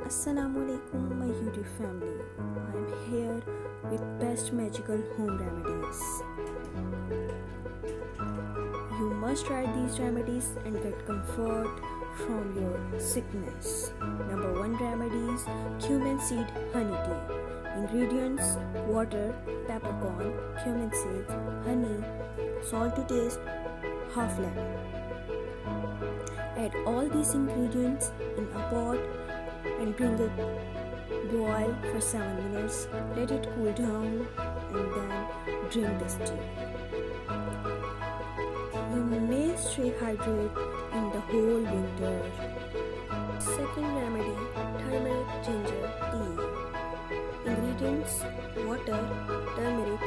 Assalamualaikum my YouTube family. I am here with best magical home remedies. You must try these remedies and get comfort from your sickness. Number 1 remedies: cumin seed honey tea. Ingredients: water, peppercorn, cumin seeds, honey, salt to taste, half lemon. Add all these ingredients in a pot and bring it boil for 7 minutes. Let it cool down and then drink this tea. You may stay hydrated in the whole winter. Second remedy: turmeric ginger tea. Ingredients: water, turmeric,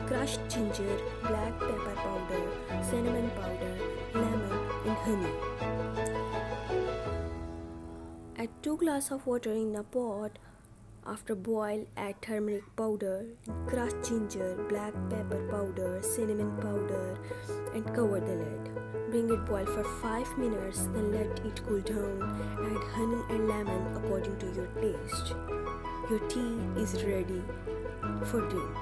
crushed ginger, black pepper powder, cinnamon powder, lemon and honey. Add 2 glasses of water in a pot. After boil, add turmeric powder, crushed ginger, black pepper powder, cinnamon powder and cover the lid. Bring it boil for 5 minutes, then let it cool down. Add honey and lemon according to your taste. Your tea is ready for drink.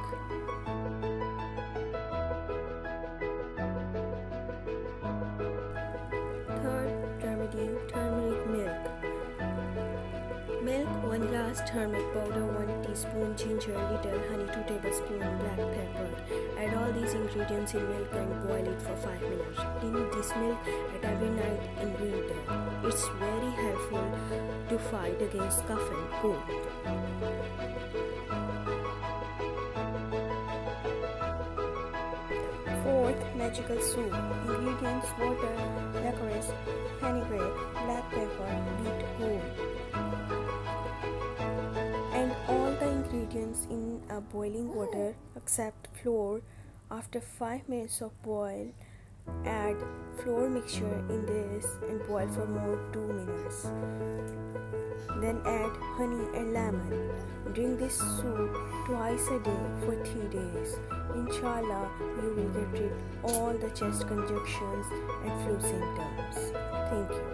Third remedy: turmeric milk. Milk 1 glass, turmeric powder 1 teaspoon, ginger little, honey 2 tablespoons, black pepper. Add all these ingredients in milk and boil it for 5 minutes. Drink this milk at every night in winter. It's very helpful to fight against cough and cold. Fourth, magical soup. Ingredients: water, licorice, fenugreek, black pepper, beet whole. And all the ingredients in a boiling water except flour. After 5 minutes of boil, add flour mixture in this and boil for more 2 minutes. Then add honey and lemon. Drink this soup twice a day for 3 days. Inshallah, you will get rid all the chest congestions and flu symptoms. Thank you.